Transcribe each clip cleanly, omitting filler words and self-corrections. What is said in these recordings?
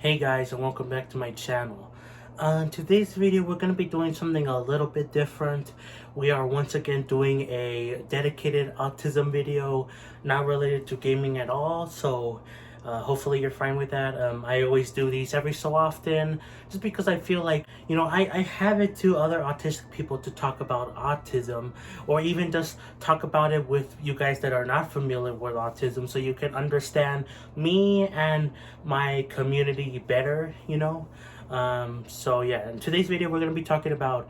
Hey guys, and welcome back to my channel. In today's video, we're going to be doing something a little bit different. We are once again doing a dedicated autism video, not related to gaming at all, so hopefully you're fine with that. I always do these every so often, just because I feel like, I have it to other autistic people to talk about autism, or even just talk about it with you guys that are not familiar with autism, so you can understand me and my community better, so yeah, in today's video we're going to be talking about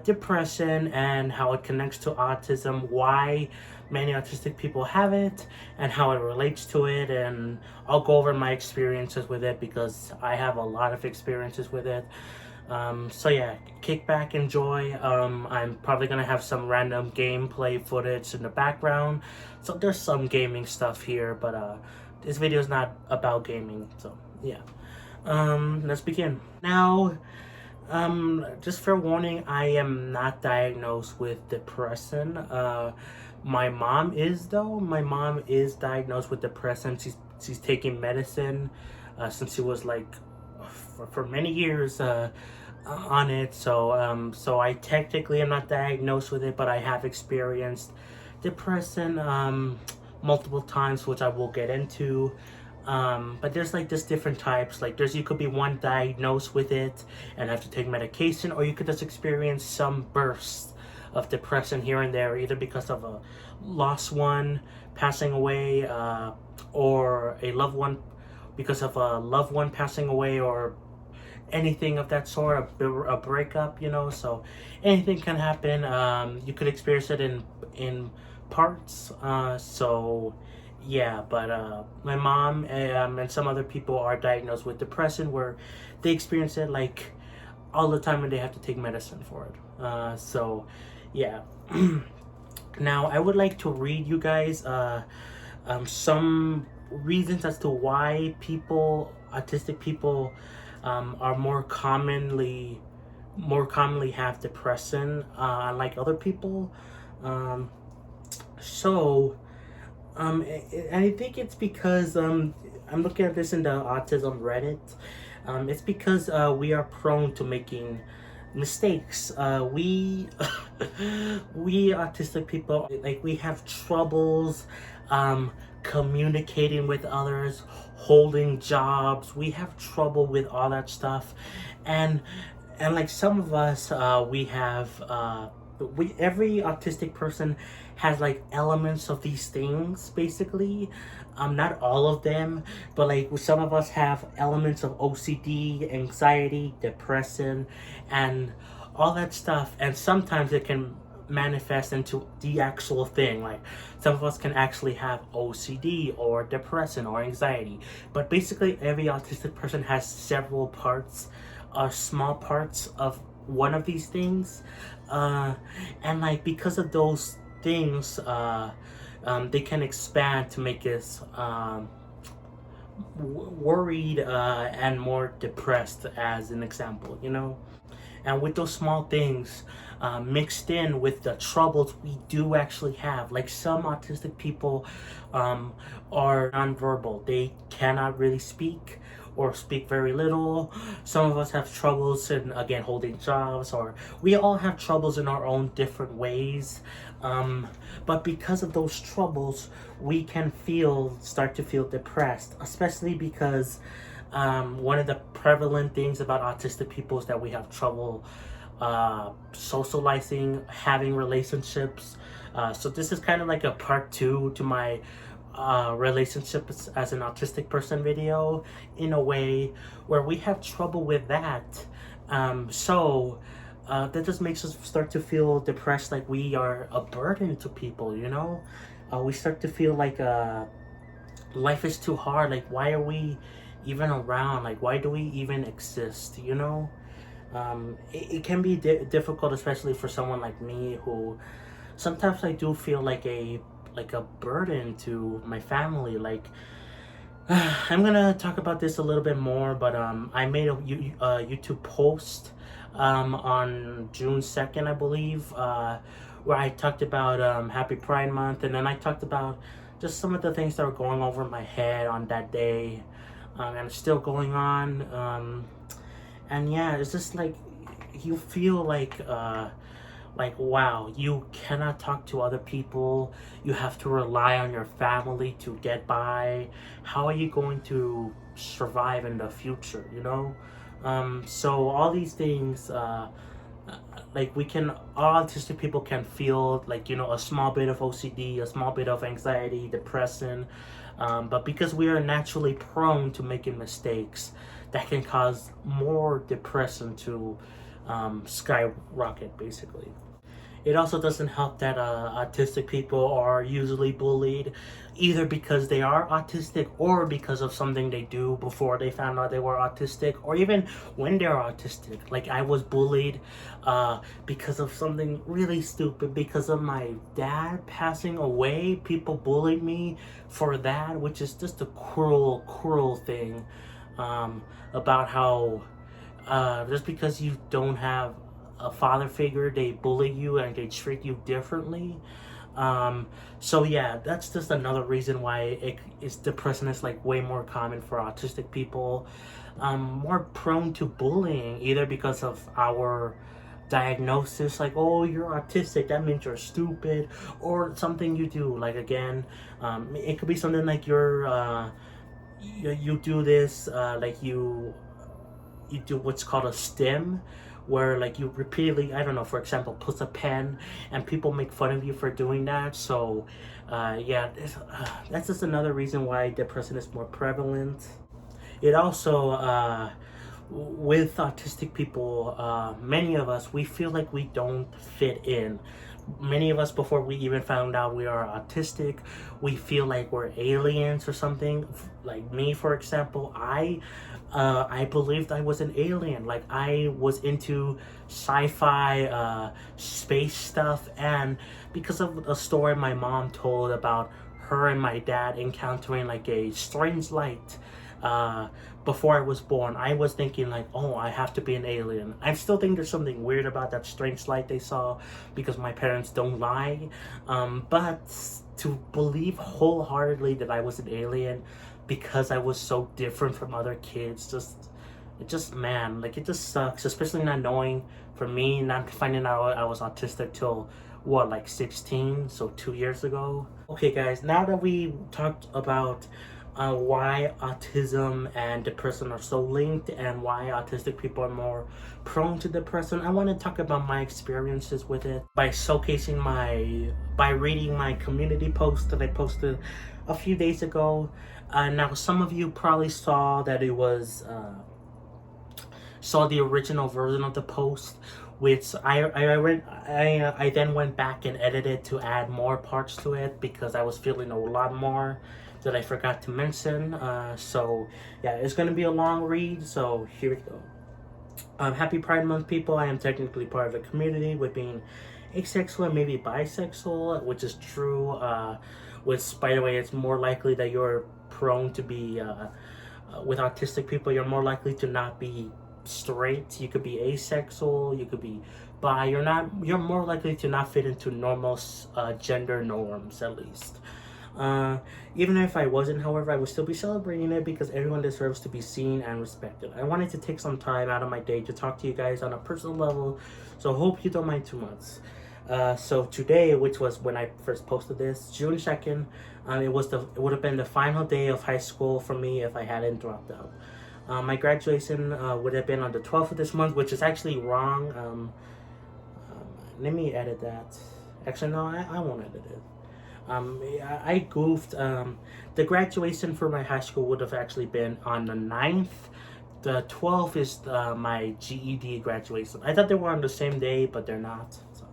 depression and how it connects to autism, why many autistic people have it, and how it relates to it. And I'll go over my experiences with it because I have a lot of experiences with it. So yeah, kick back, enjoy. I'm probably gonna have some random gameplay footage in the background, so there's some gaming stuff here, but this video is not about gaming, so yeah. Let's begin. Now, just for warning, I am not diagnosed with depression. My mom is, though. My mom is diagnosed with depression. She's taking medicine since she was like for many years on it. So I technically am not diagnosed with it, but I have experienced depression multiple times, which I will get into. But there's like just different types. Like you could be one diagnosed with it and have to take medication, or you could just experience some bursts of depression here and there, either because of a lost one passing away, or a loved one, because of a loved one passing away, or anything of that sort, a breakup, so anything can happen. You could experience it in parts. So yeah, but my mom and some other people are diagnosed with depression, where they experience it like all the time and they have to take medicine for it. So yeah. Now I would like to read you guys some reasons as to why autistic people are more commonly have depression, unlike other people. I think it's because I'm looking at this in the autism Reddit. It's because we are prone to making mistakes. We we autistic people, like, we have troubles communicating with others, holding jobs. We have trouble with all that stuff, and like some of us, we have every autistic person has like elements of these things, basically. Not all of them, but like some of us have elements of OCD, anxiety, depression, and all that stuff. And sometimes it can manifest into the actual thing. Like some of us can actually have OCD or depression or anxiety, but basically every autistic person has several parts, small parts of one of these things, and like because of those things, they can expand to make us worried and more depressed, as an example, and with those small things mixed in with the troubles we do actually have, like some autistic people are nonverbal. They cannot really speak, or speak very little. Some of us have troubles in, again, holding jobs, or we all have troubles in our own different ways. But because of those troubles, we can start to feel depressed, especially because one of the prevalent things about autistic people is that we have trouble socializing, having relationships. So this is kind of like a part 2 to my relationships as an autistic person video, in a way where we have trouble with that. That just makes us start to feel depressed, like we are a burden to people, we start to feel like life is too hard. Like, why are we even around? Like, why do we even exist? It can be difficult, especially for someone like me, who sometimes I do feel like a burden to my family. Like, I'm gonna talk about this a little bit more, but I made a YouTube post on June 2nd, I believe, where I talked about Happy Pride Month, and then I talked about just some of the things that were going over my head on that day. and it's still going on. And yeah, it's just like you feel like wow, you cannot talk to other people. You have to rely on your family to get by. How are you going to survive in the future, you know? So all these things, like we can, all autistic people can feel like, you know, a small bit of OCD, a small bit of anxiety, depression, but because we are naturally prone to making mistakes, that can cause more depression to skyrocket, basically. It also doesn't help that autistic people are usually bullied either because they are autistic or because of something they do before they found out they were autistic, or even when they're autistic. Like I was bullied because of something really stupid. Because of my dad passing away, people bullied me for that, which is just a cruel, cruel thing, about how just because you don't have a father figure, they bully you and they treat you differently. So yeah, that's just another reason why depression is like way more common for autistic people. More prone to bullying, either because of our diagnosis, like, oh, you're autistic, that means you're stupid, or something you do, like, again, it could be something like you do this, like you do what's called a stim, where like you repeatedly, I don't know, for example, push a pen, and people make fun of you for doing that. So yeah, that's just another reason why depression is more prevalent. It also, with autistic people, many of us, we feel like we don't fit in. Many of us, before we even found out we are autistic, we feel like we're aliens or something. Like me, for example, I believed I was an alien. Like I was into sci-fi, space stuff, and because of a story my mom told about her and my dad encountering like a strange light, uh, before I was born, I was thinking like, oh, I have to be an alien. I still think there's something weird about that strange light they saw, because my parents don't lie. But to believe wholeheartedly that I was an alien because I was so different from other kids, man, like it just sucks, especially not knowing, for me, not finding out I was autistic till what, like 16, so 2 years ago. Okay guys, now that we talked about why autism and depression are so linked, and why autistic people are more prone to depression, I want to talk about my experiences with it by by reading my community post that I posted a few days ago. Now some of you probably saw that it was saw the original version of the post, which I then went back and edited to add more parts to it, because I was feeling a lot more that I forgot to mention. So yeah, it's gonna be a long read, so here we go. Happy Pride Month, people. I am technically part of a community with being asexual and maybe bisexual, which is true. Which, by the way, it's more likely that you're prone to be, with autistic people, you're more likely to not be straight. You could be asexual, you could be bi. You're more likely to not fit into normal gender norms, at least. Even if I wasn't, however, I would still be celebrating it, because everyone deserves to be seen and respected. I wanted to take some time out of my day to talk to you guys on a personal level, so hope you don't mind too much. So today, which was when I first posted this, June 2nd, it would have been the final day of high school for me if I hadn't dropped out. My graduation would have been on the 12th of this month, which is actually wrong. Let me edit that. Actually, no, I won't edit it. I goofed. The graduation for my high school would have actually been on the 9th. The 12th is my GED graduation. I thought they were on the same day, but they're not. So,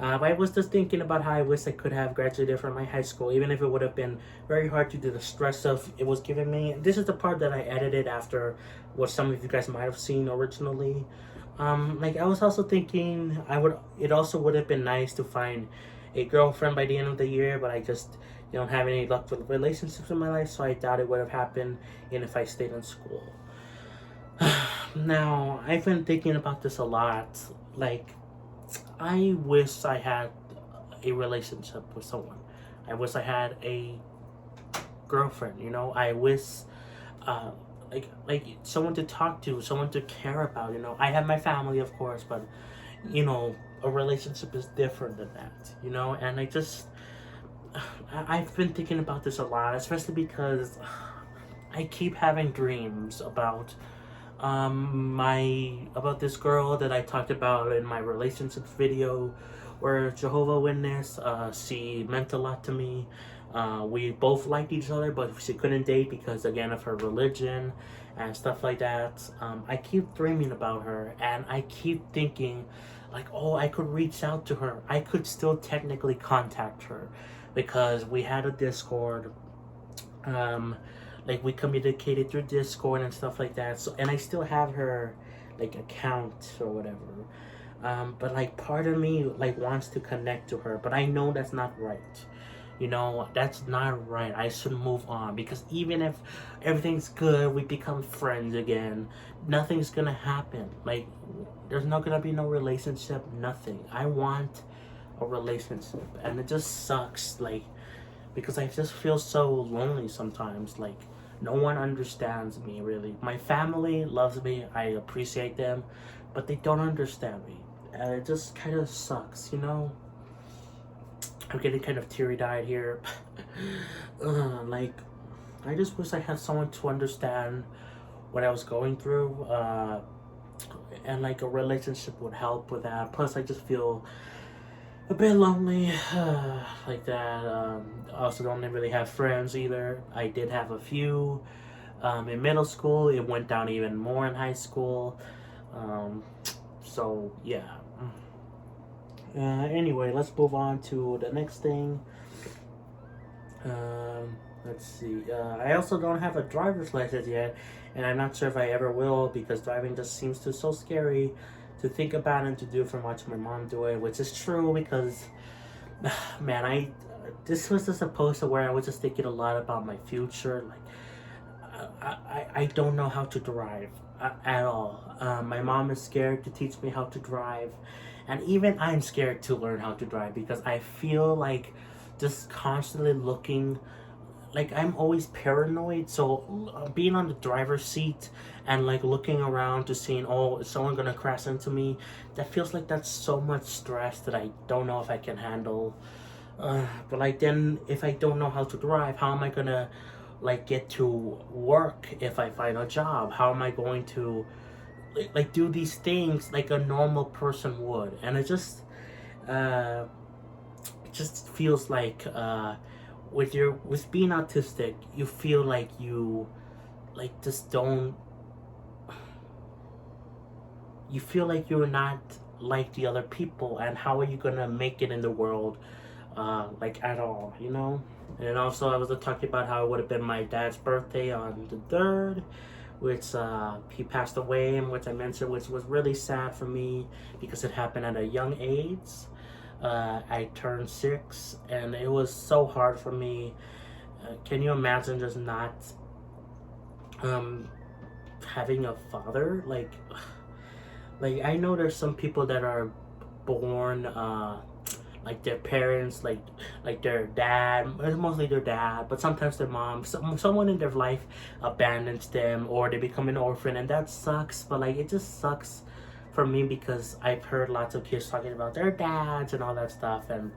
I was just thinking about how I wish I could have graduated from my high school, even if it would have been very hard to do the stress of it was giving me. This is the part that I edited after what some of you guys might have seen originally. Like I was also thinking it also would have been nice to find a girlfriend by the end of the year, but I just don't have any luck with relationships in my life, so I doubt it would have happened even if I stayed in school. Now, I've been thinking about this a lot. Like, I wish I had a relationship with someone. I wish I had a girlfriend, you know. I wish uh, like someone to talk to, someone to care about, you know. I have my family, of course, but you know, a relationship is different than that, you know. And I've been thinking about this a lot, especially because I keep having dreams about about this girl that I talked about in my relationships video, where Jehovah Witness, she meant a lot to me. We both liked each other, but she couldn't date because, again, of her religion and stuff like that. I keep dreaming about her, and I keep thinking, like, oh, I could reach out to her. I could still technically contact her because we had a Discord. Like, we communicated through Discord and stuff like that. So, and I still have her like account or whatever. But like, part of me like wants to connect to her, but I know that's not right. You know, that's not right. I should move on, because even if everything's good, we become friends again, nothing's gonna happen. Like, there's not gonna be no relationship, nothing. I want a relationship, and it just sucks, like, because I just feel so lonely sometimes. Like, no one understands me, really. My family loves me, I appreciate them, but they don't understand me, and it just kind of sucks, you know. I'm getting kind of teary-eyed here. Like, I just wish I had someone to understand what I was going through, and like a relationship would help with that. Plus, I just feel a bit lonely, like that. Also, don't really have friends either. I did have a few in middle school. It went down even more in high school. So yeah. Anyway, let's move on to the next thing. Let's see. I also don't have a driver's license yet, and I'm not sure if I ever will, because driving just seems so scary to think about and to do from watching my mom do it, which is true because, man, this was just a post where I was just thinking a lot about my future. Like, I don't know how to drive at all. My mom is scared to teach me how to drive, and even I'm scared to learn how to drive because I feel like just constantly looking, like I'm always paranoid. So being on the driver's seat and like looking around to seeing, oh, is someone gonna crash into me, that feels like that's so much stress that I don't know if I can handle. But like, then if I don't know how to drive, how am I gonna like get to work if I find a job? How am I going to like do these things like a normal person would? And it just feels like with being autistic, you feel like you like just don't, you feel like you're not like the other people, and how are you gonna make it in the world like at all, you know? And also, I was talking about how it would have been my dad's birthday on the 3rd, which he passed away, and which I mentioned, which was really sad for me because it happened at a young age. I turned 6, and it was so hard for me. Can you imagine just not having a father? Like I know there's some people that are born like their parents, like their dad, mostly their dad, but sometimes their mom, someone in their life abandons them, or they become an orphan, and that sucks. But like, it just sucks for me because I've heard lots of kids talking about their dads and all that stuff, and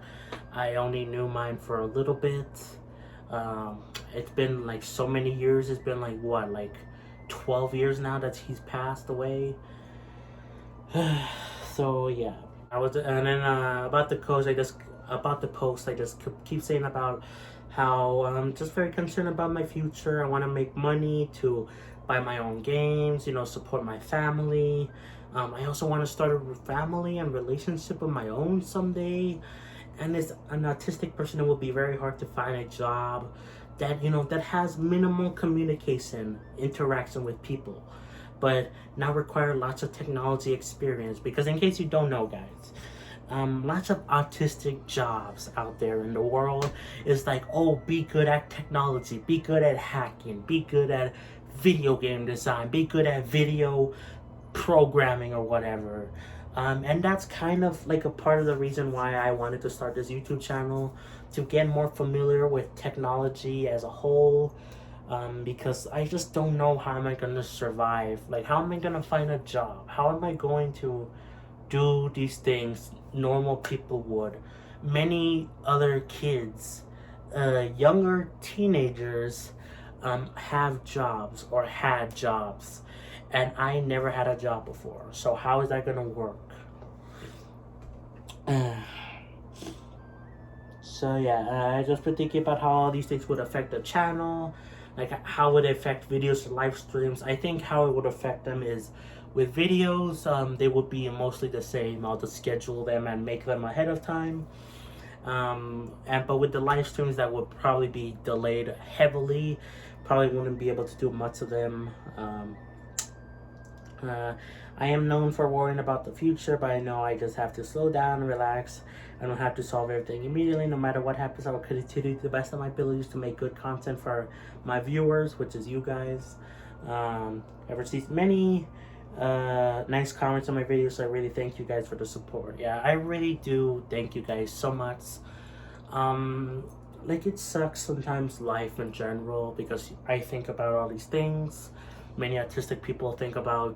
I only knew mine for a little bit. It's been like so many years. It's been like, what, like 12 years now that he's passed away. So yeah, and then about the post, I just keep saying about how I'm just very concerned about my future. I want to make money to buy my own games, you know, support my family. I also want to start a family and relationship of my own someday. And as an autistic person, it will be very hard to find a job that, you know, that has minimal communication, interaction with people, but now require lots of technology experience. Because in case you don't know, guys, lots of autistic jobs out there in the world is like, oh, be good at technology, be good at hacking, be good at video game design, be good at video programming or whatever. And that's kind of like a part of the reason why I wanted to start this YouTube channel, to get more familiar with technology as a whole. Because I just don't know how am I gonna survive. Like, how am I gonna find a job? How am I going to do these things normal people would? Many other kids, younger teenagers, have jobs or had jobs, and I never had a job before. So how is that gonna work? So yeah, I just been thinking about how all these things would affect the channel, like how would it affect videos and live streams. I think how it would affect them is, with videos, they would be mostly the same. I'll just schedule them and make them ahead of time. But with the live streams, that would probably be delayed heavily. Probably wouldn't be able to do much of them. I am known for worrying about the future, but I know I just have to slow down and relax. I don't have to solve everything immediately. No matter what happens, I will continue to the best of my abilities to make good content for my viewers, which is you guys. I've received many nice comments on my videos, so I really thank you guys for the support. Yeah, I really do thank you guys so much. Like, it sucks sometimes, life in general, because I think about all these things. Many autistic people think about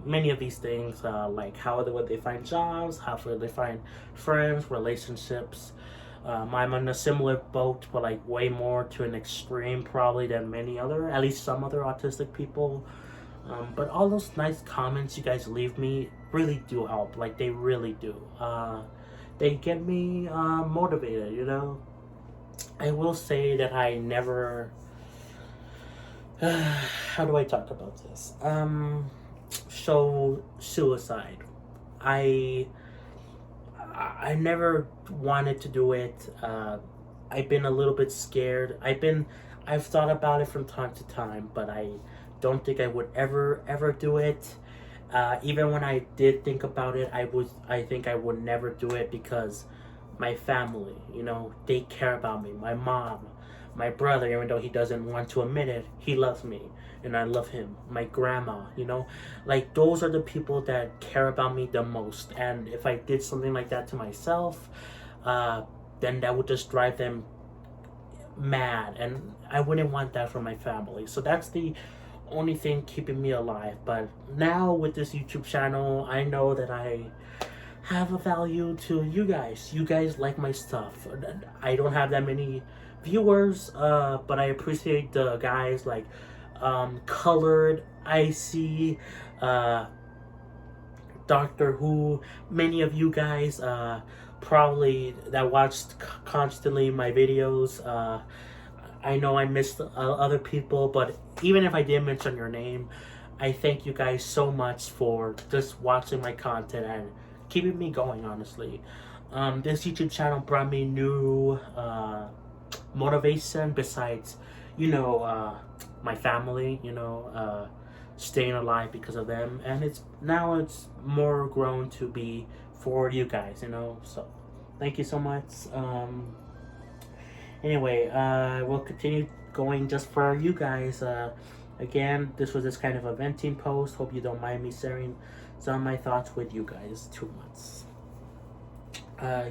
many of these things, like how would they find jobs, how would they find friends, relationships. I'm in a similar boat, but like way more to an extreme probably than many other, at least some other autistic people. But all those nice comments you guys leave me really do help. Like, they really do. They get me motivated, you know. I will say that I never... how do I talk about this? So, suicide. I never wanted to do it. I've been a little bit scared. I've thought about it from time to time, but I don't think I would ever do it. Even when I did think about it, I think I would never do it, because my family, you know, they care about me. My mom, my brother, even though he doesn't want to admit it, he loves me and I love him. My grandma, you know, like, those are the people that care about me the most. And if I did something like that to myself, then that would just drive them mad, and I wouldn't want that for my family. So that's the only thing keeping me alive. But now with this YouTube channel, I know that I have a value to you guys. You guys like my stuff. I don't have that many viewers, but I appreciate the guys like Colored, Icy, Doctor Who. Many of you guys probably that watched constantly my videos. I know I missed other people, but even if I didn't mention your name, I thank you guys so much for just watching my content and keeping me going, honestly. This YouTube channel brought me new motivation besides, you know, my family, you know, staying alive because of them. And it's more grown to be for you guys, you know. So thank you so much. Anyway, we'll continue going just for you guys. Again, this was just kind of a venting post. Hope you don't mind me sharing some of my thoughts with you guys too much.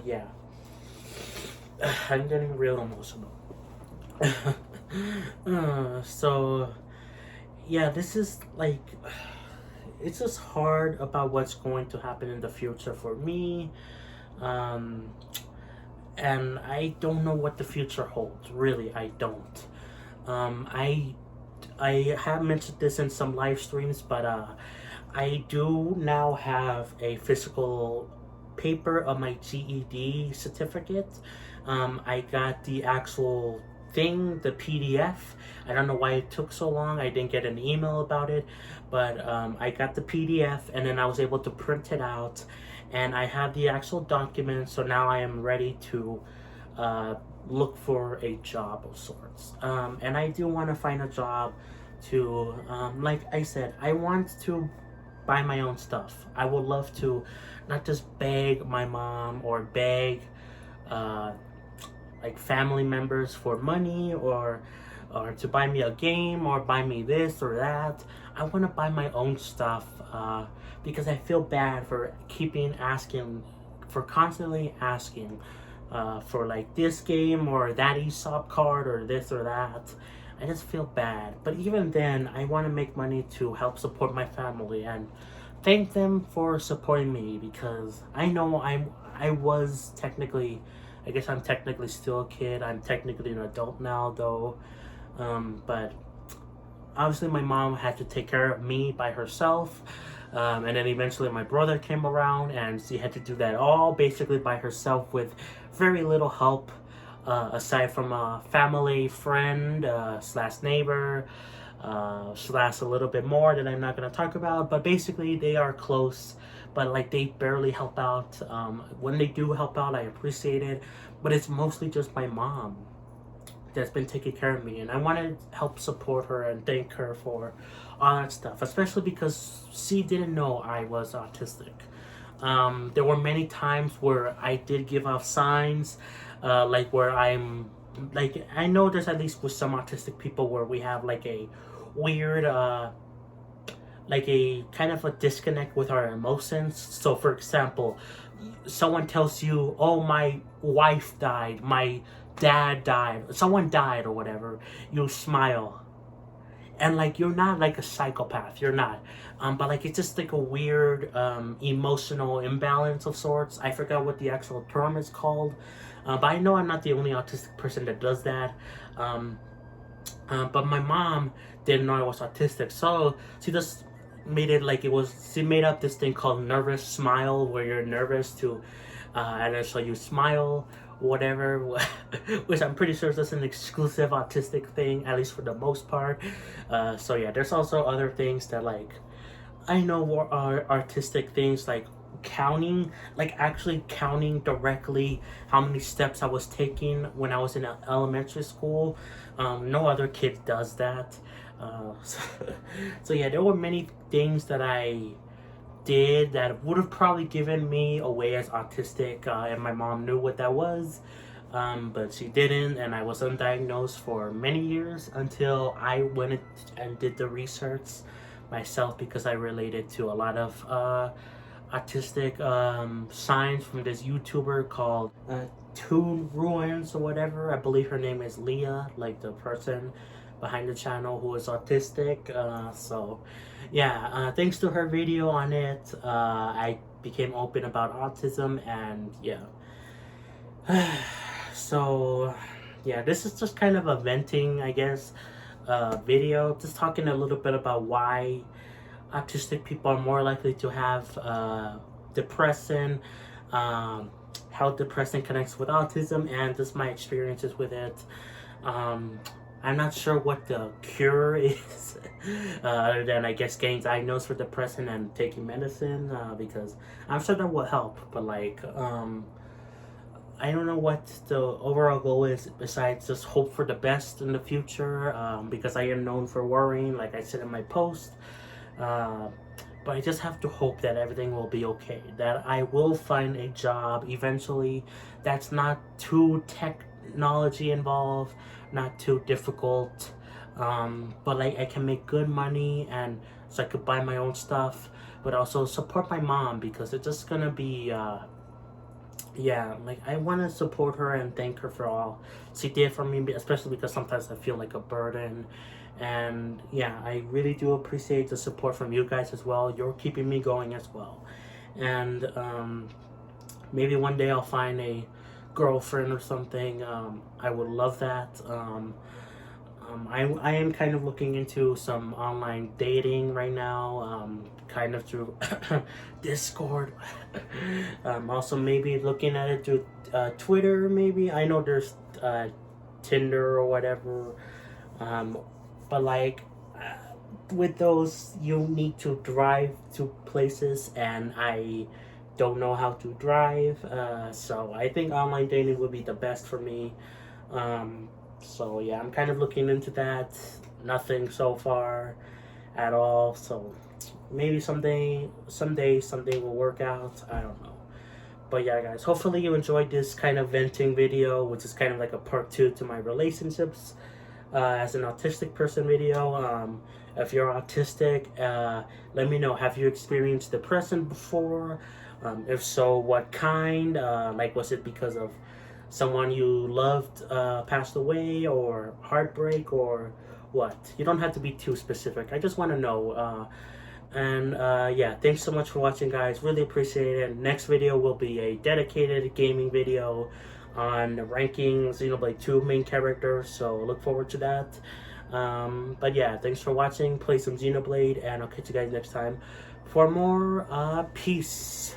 Yeah. I'm getting real emotional. So, yeah, this is like... It's just hard about what's going to happen in the future for me. And I don't know what the future holds. Really, I don't. I have mentioned this in some live streams, but I do now have a physical paper of my GED certificate. I got the actual thing, the PDF. I don't know why it took so long. I didn't get an email about it, but I got the PDF, and then I was able to print it out, and I have the actual document. So now I am ready to look for a job of sorts. And I do want to find a job to, like I said, I want to buy my own stuff. I would love to not just beg my mom or beg like family members for money, or or to buy me a game or buy me this or that. I want to buy my own stuff because I feel bad for constantly asking for like this game or that ESOP card or this or that. I just feel bad. But even then, I want to make money to help support my family and thank them for supporting me, because I know I was technically, I guess I'm technically still a kid. I'm technically an adult now though. But obviously my mom had to take care of me by herself. And then eventually my brother came around and she had to do that all basically by herself with very little help, aside from a family friend slash neighbor slash a little bit more that I'm not going to talk about. But basically they are close, but like they barely help out. When they do help out, I appreciate it, but it's mostly just my mom that's been taking care of me, and I want to help support her and thank her for all that stuff, especially because she didn't know I was autistic. There were many times where I did give off signs, like where I'm like, I know there's at least with some autistic people where we have like a weird like a kind of a disconnect with our emotions. So for example, someone tells you, oh, my wife died, my dad died, someone died or whatever, you smile. And like, you're not like a psychopath, you're not. But like, it's just like a weird emotional imbalance of sorts. I forgot what the actual term is called. But I know I'm not the only autistic person that does that. But my mom didn't know I was autistic, so she just made it like it was. She made up this thing called nervous smile, where you're nervous to, and then so you smile, whatever. Which I'm pretty sure is just an exclusive autistic thing, at least for the most part. So yeah, there's also other things that like I know are artistic things, like counting, like actually counting directly how many steps I was taking when I was in elementary school. No other kid does that. So yeah, there were many things that I did that would have probably given me away as autistic, and my mom knew what that was, but she didn't, and I was undiagnosed for many years until I went and did the research myself, because I related to a lot of autistic signs from this YouTuber called Toon Ruins or whatever. I believe her name is Leah, like the person behind the channel who is autistic. So yeah, thanks to her video on it, I became open about autism, and yeah. So yeah, this is just kind of a venting, I guess, video, just talking a little bit about why autistic people are more likely to have depression, how depression connects with autism, and just my experiences with it. I'm not sure what the cure is, other than I guess getting diagnosed for depression and taking medicine, because I'm sure that will help, but like I don't know what the overall goal is besides just hope for the best in the future, because I am known for worrying, like I said in my post. But I just have to hope that everything will be okay, that I will find a job eventually that's not too technology involved, not too difficult, but like I can make good money, and so I could buy my own stuff, but also support my mom, because it's just gonna be yeah, like I want to support her and thank her for all she did for me, especially because sometimes I feel like a burden. And yeah, I really do appreciate the support from you guys as well. You're keeping me going as well. And maybe one day I'll find a girlfriend or something. I would love that. I am kind of looking into some online dating right now, kind of through Discord. Also maybe looking at it through Twitter, maybe. I know there's Tinder or whatever, but like with those you need to drive to places, and I don't know how to drive, so I think online dating would be the best for me. So yeah, I'm kind of looking into that. Nothing so far at all. So maybe someday something will work out. I don't know. But yeah, guys, hopefully you enjoyed this kind of venting video, which is kind of like a part 2 to my relationships as an autistic person video. If you're autistic, let me know, have you experienced depression before? If so, what kind? Like, was it because of someone you loved passed away, or heartbreak, or what? You don't have to be too specific. I just want to know. Yeah, thanks so much for watching, guys. Really appreciate it. Next video will be a dedicated gaming video on ranking Xenoblade 2 main characters, so look forward to that. But yeah, thanks for watching. Play some Xenoblade, and I'll catch you guys next time for more. Peace.